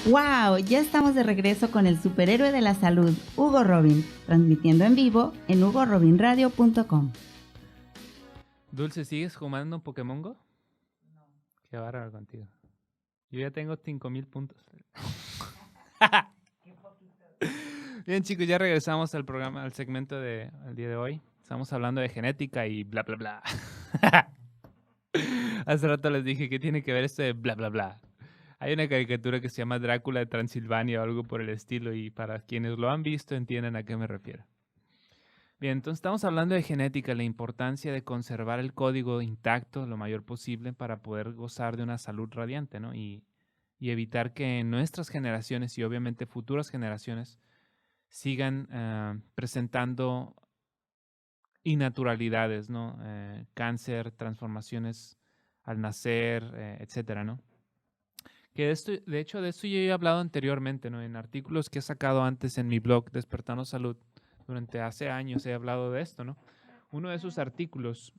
¡Wow! Ya estamos de regreso con el superhéroe de la salud, Hugo Robin, transmitiendo en vivo en hugorobinradio.com. Dulce, ¿sigues jugando Pokémon Go? No. Qué bárbaro contigo. Yo ya tengo 5,000 puntos. Bien, chicos, ya regresamos al programa, al segmento del día de hoy. Estamos hablando de genética y bla, bla, bla. Hace rato les dije que tiene que ver esto de bla, bla, bla. Hay una caricatura que se llama Drácula de Transilvania o algo por el estilo, y para quienes lo han visto entienden a qué me refiero. Bien, entonces estamos hablando de genética, la importancia de conservar el código intacto lo mayor posible para poder gozar de una salud radiante, ¿no? Y evitar que nuestras generaciones y obviamente futuras generaciones sigan presentando innaturalidades, ¿no? Cáncer, transformaciones al nacer, etcétera, ¿no? Que de hecho, de esto yo he hablado anteriormente, ¿no? En artículos que he sacado antes en mi blog Despertando Salud. Durante hace años he hablado de esto, ¿no? Uno de esos artículos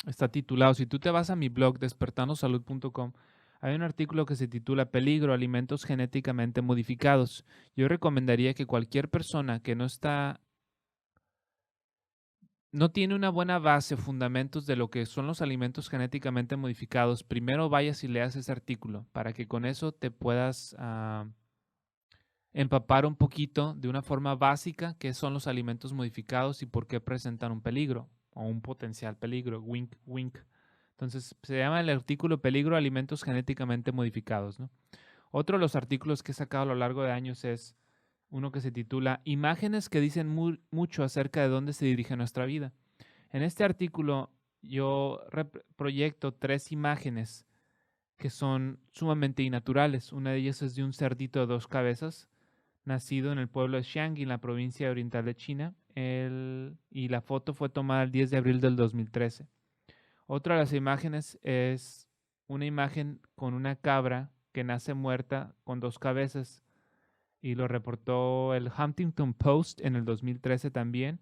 está titulado, si tú te vas a mi blog despertandosalud.com, hay un artículo que se titula Peligro, alimentos genéticamente modificados. Yo recomendaría que cualquier persona que no tiene una buena base o fundamentos de lo que son los alimentos genéticamente modificados, primero vayas y leas ese artículo para que con eso te puedas empapar un poquito de una forma básica qué son los alimentos modificados y por qué presentan un peligro o un potencial peligro, wink, wink. Entonces, se llama el artículo Peligro alimentos genéticamente modificados, ¿no? Otro de los artículos que he sacado a lo largo de años es uno que se titula Imágenes que dicen mucho acerca de dónde se dirige nuestra vida. En este artículo yo proyecto 3 imágenes que son sumamente innaturales. Una de ellas es de un cerdito de 2 cabezas, nacido en el pueblo de Xiangyi, en la provincia oriental de China, y la foto fue tomada el 10 de abril del 2013. Otra de las imágenes es una imagen con una cabra que nace muerta con 2 cabezas, y lo reportó el Huffington Post en el 2013 también,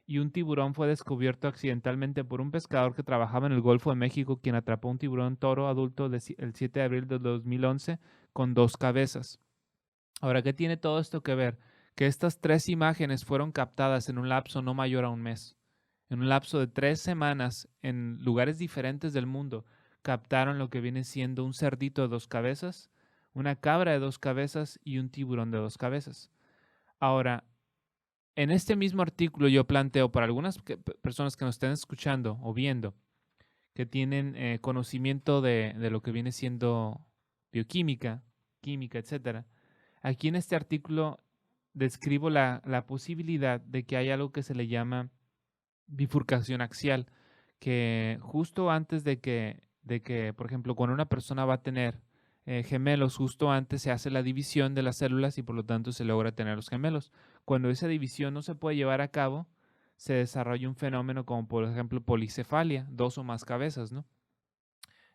y un tiburón fue descubierto accidentalmente por un pescador que trabajaba en el Golfo de México, quien atrapó un tiburón toro adulto el 7 de abril del 2011 con 2 cabezas. Ahora, ¿qué tiene todo esto que ver? Que estas 3 imágenes fueron captadas en un lapso no mayor a un mes. En un lapso de 3 semanas, en lugares diferentes del mundo, captaron lo que viene siendo un cerdito de 2 cabezas, una cabra de 2 cabezas y un tiburón de 2 cabezas. Ahora, en este mismo artículo yo planteo para algunas personas que nos estén escuchando o viendo, que tienen conocimiento de lo que viene siendo bioquímica, química, etcétera. Aquí en este artículo describo la posibilidad de que hay algo que se le llama bifurcación axial, que justo antes de que, por ejemplo, cuando una persona va a tener gemelos, justo antes se hace la división de las células y por lo tanto se logra tener los gemelos. Cuando esa división no se puede llevar a cabo, se desarrolla un fenómeno como por ejemplo policefalia, 2 o más cabezas, ¿no?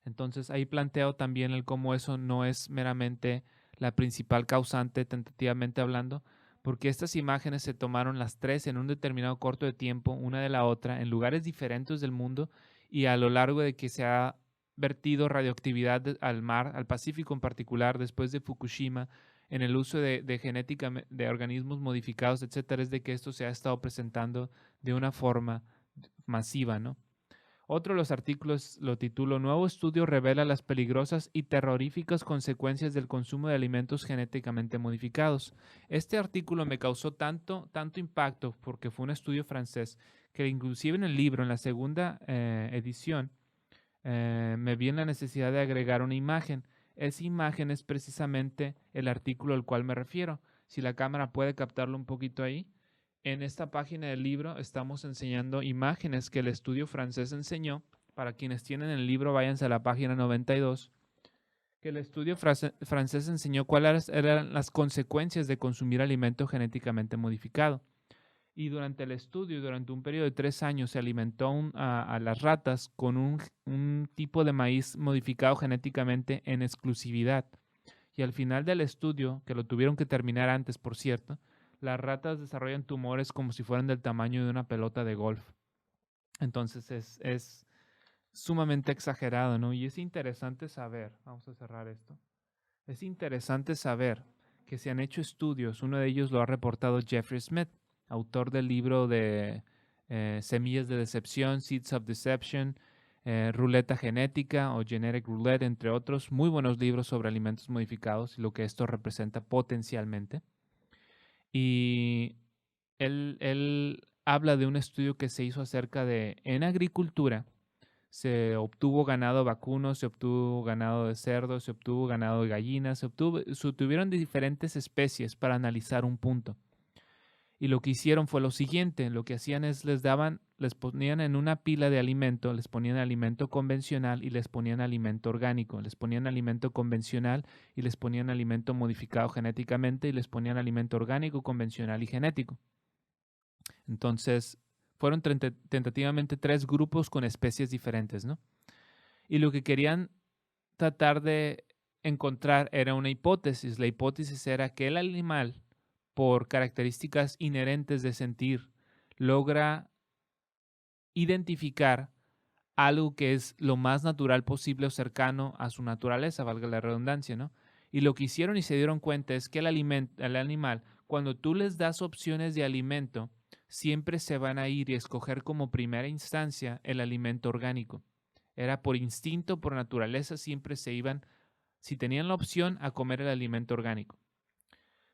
Entonces ahí planteo también el cómo eso no es meramente la principal causante tentativamente hablando, porque estas imágenes se tomaron las 3 en un determinado corto de tiempo, una de la otra, en lugares diferentes del mundo, y a lo largo de que se ha vertido radioactividad al mar, al Pacífico en particular, después de Fukushima, en el uso de genética de organismos modificados, etcétera, es de que esto se ha estado presentando de una forma masiva, ¿no? Otro de los artículos lo titulo Nuevo estudio revela las peligrosas y terroríficas consecuencias del consumo de alimentos genéticamente modificados. Este artículo me causó tanto impacto porque fue un estudio francés que inclusive en el libro, en la segunda edición, me vi en la necesidad de agregar una imagen. Esa imagen es precisamente el artículo al cual me refiero. Si la cámara puede captarlo un poquito ahí. En esta página del libro estamos enseñando imágenes que el estudio francés enseñó. Para quienes tienen el libro, váyanse a la página 92. Que el estudio francés enseñó cuáles eran las consecuencias de consumir alimento genéticamente modificado. Y durante el estudio, durante un periodo de 3 años, se alimentó a las ratas con un tipo de maíz modificado genéticamente en exclusividad. Y al final del estudio, que lo tuvieron que terminar antes, por cierto, las ratas desarrollan tumores como si fueran del tamaño de una pelota de golf. Entonces es sumamente exagerado, ¿no? Y es interesante saber, vamos a cerrar esto, Es interesante saber que se han hecho estudios, uno de ellos lo ha reportado Jeffrey Smith, autor del libro de Semillas de Decepción, Seeds of Deception, Ruleta Genética o Genetic Roulette, entre otros, muy buenos libros sobre alimentos modificados y lo que esto representa potencialmente. Y él habla de un estudio que se hizo acerca de, en agricultura, se obtuvo ganado vacuno, se obtuvo ganado de cerdo, se obtuvo ganado de gallinas, se obtuvieron diferentes especies para analizar un punto. Y lo que hicieron fue lo siguiente, lo que hacían es les ponían en una pila de alimento, les ponían alimento convencional y les ponían alimento orgánico, les ponían alimento convencional y les ponían alimento modificado genéticamente y les ponían alimento orgánico, convencional y genético. Entonces, fueron tentativamente 3 grupos con especies diferentes, ¿no? Y lo que querían tratar de encontrar era una hipótesis. La hipótesis era que el animal, por características inherentes de sentir, logra identificar algo que es lo más natural posible o cercano a su naturaleza, valga la redundancia, ¿no? Y lo que hicieron y se dieron cuenta es que el animal, cuando tú les das opciones de alimento, siempre se van a ir y escoger como primera instancia el alimento orgánico. Era por instinto, por naturaleza, siempre se iban, si tenían la opción, a comer el alimento orgánico.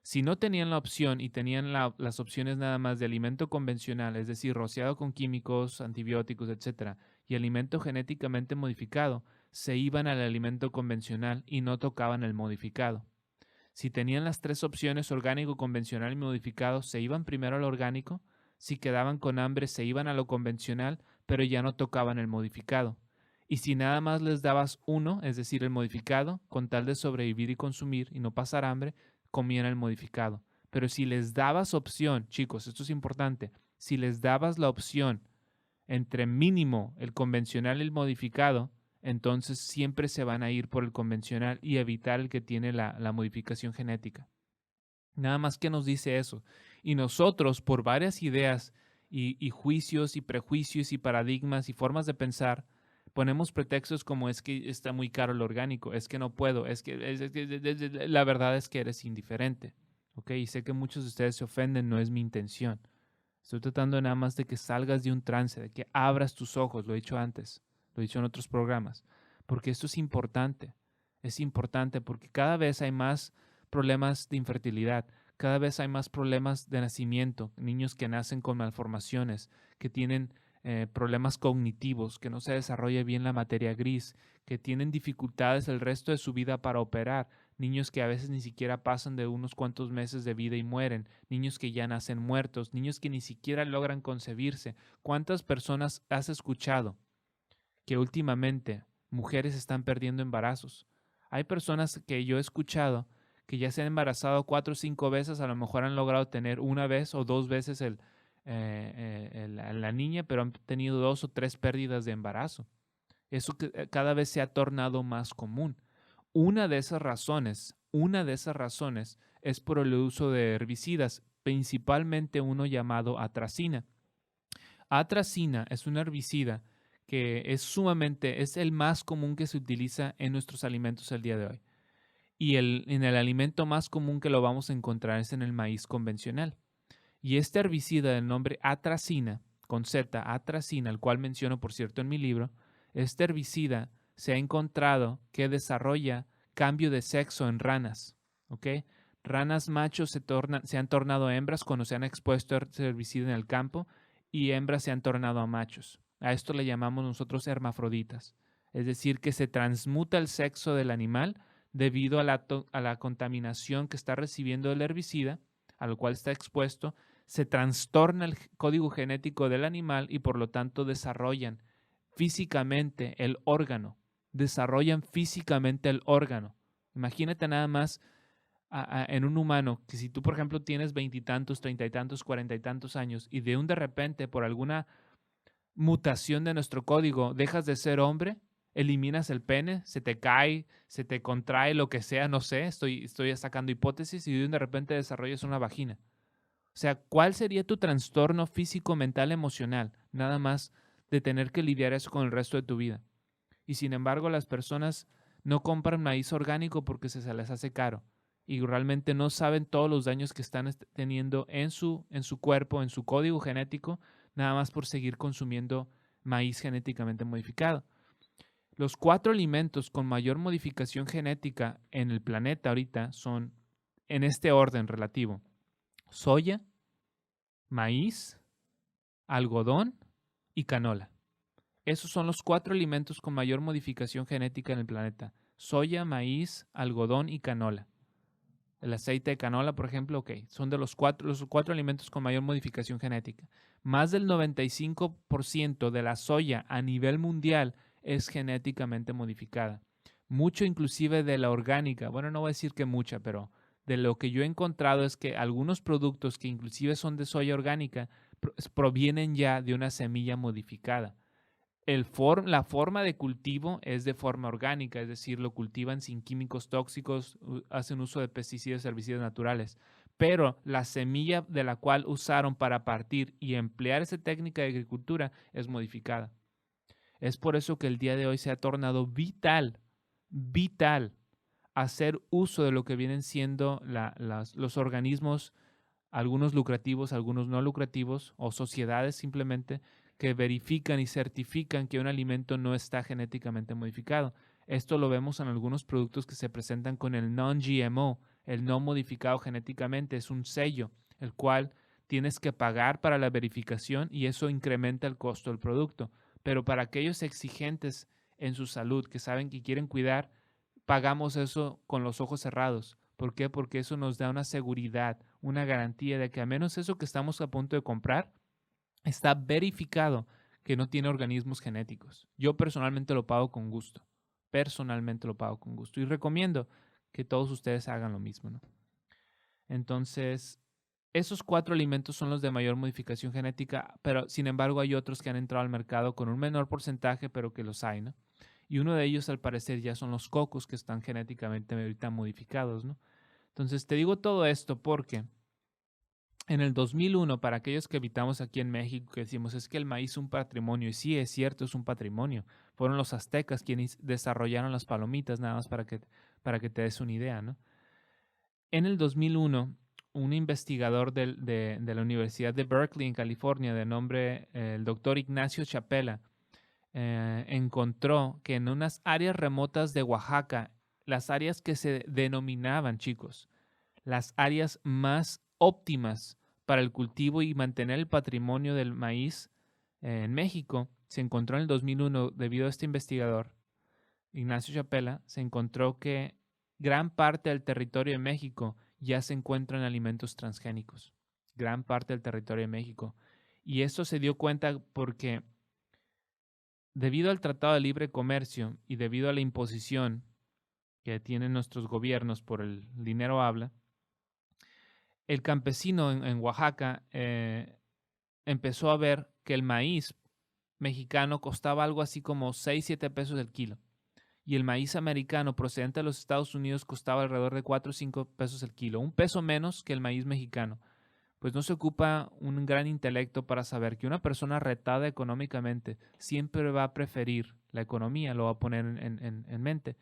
Si no tenían la opción y tenían las opciones nada más de alimento convencional, es decir, rociado con químicos, antibióticos, etc., y alimento genéticamente modificado, se iban al alimento convencional y no tocaban el modificado. Si tenían las 3 opciones, orgánico, convencional y modificado, se iban primero al orgánico. Si quedaban con hambre, se iban a lo convencional, pero ya no tocaban el modificado. Y si nada más les dabas uno, es decir, el modificado, con tal de sobrevivir y consumir y no pasar hambre, comían el modificado. Pero si les dabas opción, chicos, esto es importante, si les dabas la opción entre mínimo el convencional y el modificado, entonces siempre se van a ir por el convencional y evitar el que tiene la modificación genética. Nada más que nos dice eso. Y nosotros, por varias ideas y juicios y prejuicios y paradigmas y formas de pensar, ponemos pretextos como es que está muy caro el orgánico, es que no puedo, la verdad es que eres indiferente. ¿Ok? Y sé que muchos de ustedes se ofenden, no es mi intención. Estoy tratando nada más de que salgas de un trance, de que abras tus ojos, lo he dicho antes, lo he dicho en otros programas, porque esto es importante porque cada vez hay más problemas de infertilidad, cada vez hay más problemas de nacimiento, niños que nacen con malformaciones, que tienen problemas cognitivos, que no se desarrolla bien la materia gris, que tienen dificultades el resto de su vida para operar, niños que a veces ni siquiera pasan de unos cuantos meses de vida y mueren, niños que ya nacen muertos, niños que ni siquiera logran concebirse. ¿Cuántas personas has escuchado que últimamente mujeres están perdiendo embarazos? Hay personas que yo he escuchado que ya se han embarazado 4 o 5 veces, a lo mejor han logrado tener una vez o 2 veces la niña, pero han tenido 2 o 3 pérdidas de embarazo. Eso cada vez se ha tornado más común. Una de esas razones es por el uso de herbicidas, principalmente uno llamado atracina. Atracina es un herbicida que es el más común que se utiliza en nuestros alimentos el día de hoy. Y en el alimento más común que lo vamos a encontrar es en el maíz convencional. Y este herbicida del nombre atracina, con Z, atracina, el cual menciono por cierto en mi libro, este herbicida se ha encontrado que desarrolla cambio de sexo en ranas. ¿Ok? Ranas machos se han tornado hembras cuando se han expuesto a este herbicida en el campo y hembras se han tornado a machos. A esto le llamamos nosotros hermafroditas. Es decir, que se transmuta el sexo del animal debido a la contaminación que está recibiendo el herbicida, al cual está expuesto, se trastorna el código genético del animal y por lo tanto desarrollan físicamente el órgano. Imagínate nada más en un humano que si tú, por ejemplo, tienes 20 y tantos, 30 y tantos, 40 y tantos años y de repente por alguna mutación de nuestro código dejas de ser hombre, eliminas el pene, se te cae, se te contrae, lo que sea, no sé, estoy sacando hipótesis y de repente desarrollas una vagina. O sea, ¿cuál sería tu trastorno físico, mental, emocional? Nada más de tener que lidiar eso con el resto de tu vida. Y sin embargo, las personas no compran maíz orgánico porque se les hace caro y realmente no saben todos los daños que están teniendo en su cuerpo, en su código genético, nada más por seguir consumiendo maíz genéticamente modificado. Los 4 alimentos con mayor modificación genética en el planeta ahorita son, en este orden relativo: soya, maíz, algodón y canola. Esos son los 4 alimentos con mayor modificación genética en el planeta: soya, maíz, algodón y canola. El aceite de canola, por ejemplo, son de los cuatro alimentos con mayor modificación genética. Más del 95% de la soya a nivel mundial es genéticamente modificada. Mucho inclusive de la orgánica. Bueno, no voy a decir que mucha, pero de lo que yo he encontrado es que algunos productos que inclusive son de soya orgánica provienen ya de una semilla modificada. La forma de cultivo es de forma orgánica, es decir, lo cultivan sin químicos tóxicos, hacen uso de pesticidas y herbicidas naturales. Pero la semilla de la cual usaron para partir y emplear esa técnica de agricultura es modificada. Es por eso que el día de hoy se ha tornado vital hacer uso de lo que vienen siendo los organismos, algunos lucrativos, algunos no lucrativos, o sociedades simplemente, que verifican y certifican que un alimento no está genéticamente modificado. Esto lo vemos en algunos productos que se presentan con el non-GMO, el no modificado genéticamente. Es un sello, el cual tienes que pagar para la verificación y eso incrementa el costo del producto. Pero para aquellos exigentes en su salud, que saben que quieren cuidar, pagamos eso con los ojos cerrados. ¿Por qué? Porque eso nos da una seguridad, una garantía de que al menos eso que estamos a punto de comprar está verificado que no tiene organismos genéticos. Yo personalmente lo pago con gusto. Y recomiendo que todos ustedes hagan lo mismo, ¿no? Entonces, esos 4 alimentos son los de mayor modificación genética, pero sin embargo hay otros que han entrado al mercado con un menor porcentaje, pero que los hay, ¿no? Y uno de ellos, al parecer, ya son los cocos, que están genéticamente ahorita modificados, ¿no? Entonces, te digo todo esto porque en el 2001, para aquellos que habitamos aquí en México, que decimos es que el maíz es un patrimonio, y sí, es cierto, es un patrimonio. Fueron los aztecas quienes desarrollaron las palomitas, nada más para que te des una idea, ¿no? En el 2001, un investigador de la Universidad de Berkeley, en California, de nombre el doctor Ignacio Chapela, encontró que en unas áreas remotas de Oaxaca, las áreas que se denominaban, chicos, las áreas más óptimas para el cultivo y mantener el patrimonio del maíz en México, se encontró en el 2001, debido a este investigador, Ignacio Chapela, se encontró que gran parte del territorio de México ya se encuentra en alimentos transgénicos. Gran parte del territorio de México. Y esto se dio cuenta porque debido al Tratado de Libre Comercio y debido a la imposición que tienen nuestros gobiernos por el dinero habla, el campesino en Oaxaca empezó a ver que el maíz mexicano costaba algo así como 6, 7 pesos el kilo. Y el maíz americano procedente de los Estados Unidos costaba alrededor de 4 o 5 pesos el kilo. Un peso menos que el maíz mexicano. Pues no se ocupa un gran intelecto para saber que una persona retada económicamente siempre va a preferir la economía, lo va a poner en mente.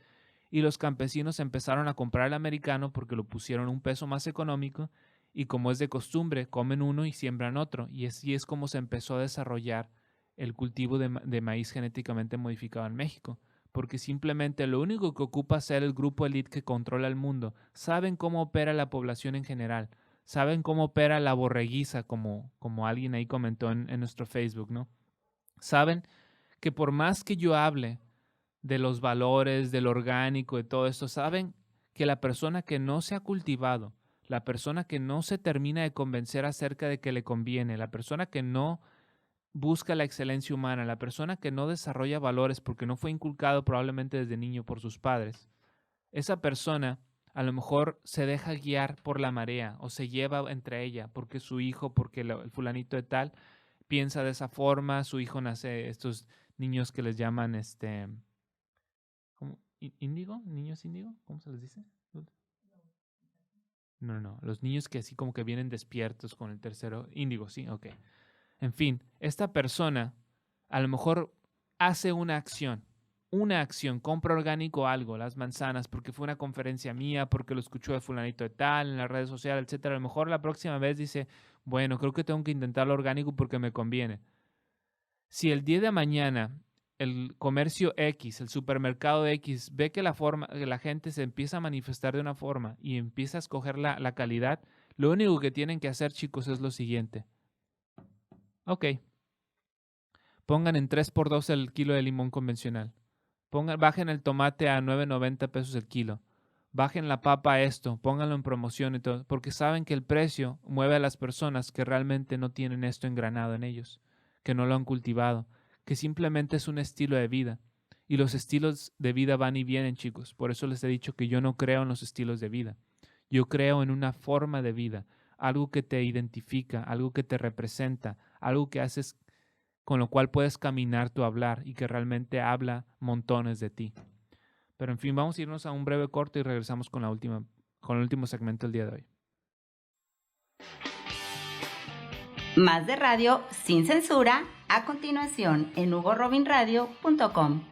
Y los campesinos empezaron a comprar el americano porque lo pusieron un peso más económico y como es de costumbre, comen uno y siembran otro. Y así es como se empezó a desarrollar el cultivo de maíz genéticamente modificado en México. Porque simplemente lo único que ocupa ser el grupo elite que controla el mundo. Saben cómo opera la población en general. Saben cómo opera la borreguiza, como alguien ahí comentó en nuestro Facebook, ¿no? Saben que por más que yo hable de los valores, del orgánico, de todo esto, saben que la persona que no se ha cultivado, la persona que no se termina de convencer acerca de que le conviene, la persona que no busca la excelencia humana, la persona que no desarrolla valores porque no fue inculcado probablemente desde niño por sus padres, esa persona a lo mejor se deja guiar por la marea o se lleva entre ella porque su hijo, porque el fulanito de tal piensa de esa forma, su hijo nace, estos niños que les llaman ¿cómo? ¿Índigo? ¿Niños índigo? ¿Cómo se les dice? No, los niños que así como que vienen despiertos con el tercero, índigo, sí, ok. En fin, esta persona a lo mejor hace una acción una acción, compra orgánico algo, las manzanas, porque fue una conferencia mía, porque lo escuchó de fulanito de tal, en las redes sociales, etcétera. A lo mejor la próxima vez dice, bueno, creo que tengo que intentar lo orgánico porque me conviene. Si el día de mañana el comercio X, el supermercado X, ve que la gente se empieza a manifestar de una forma y empieza a escoger la calidad, lo único que tienen que hacer, chicos, es lo siguiente. Ok. Pongan en 3x2 el kilo de limón convencional. Bajen el tomate a 9.90 pesos el kilo. Bajen la papa a esto, pónganlo en promoción y todo, porque saben que el precio mueve a las personas que realmente no tienen esto engranado en ellos, que no lo han cultivado, que simplemente es un estilo de vida. Y los estilos de vida van y vienen, chicos. Por eso les he dicho que yo no creo en los estilos de vida. Yo creo en una forma de vida, algo que te identifica, algo que te representa, algo que haces con lo cual puedes caminar tu hablar y que realmente habla montones de ti. Pero en fin, vamos a irnos a un breve corte y regresamos con el último segmento del día de hoy. Más de radio sin censura a continuación en hugorobinradio.com.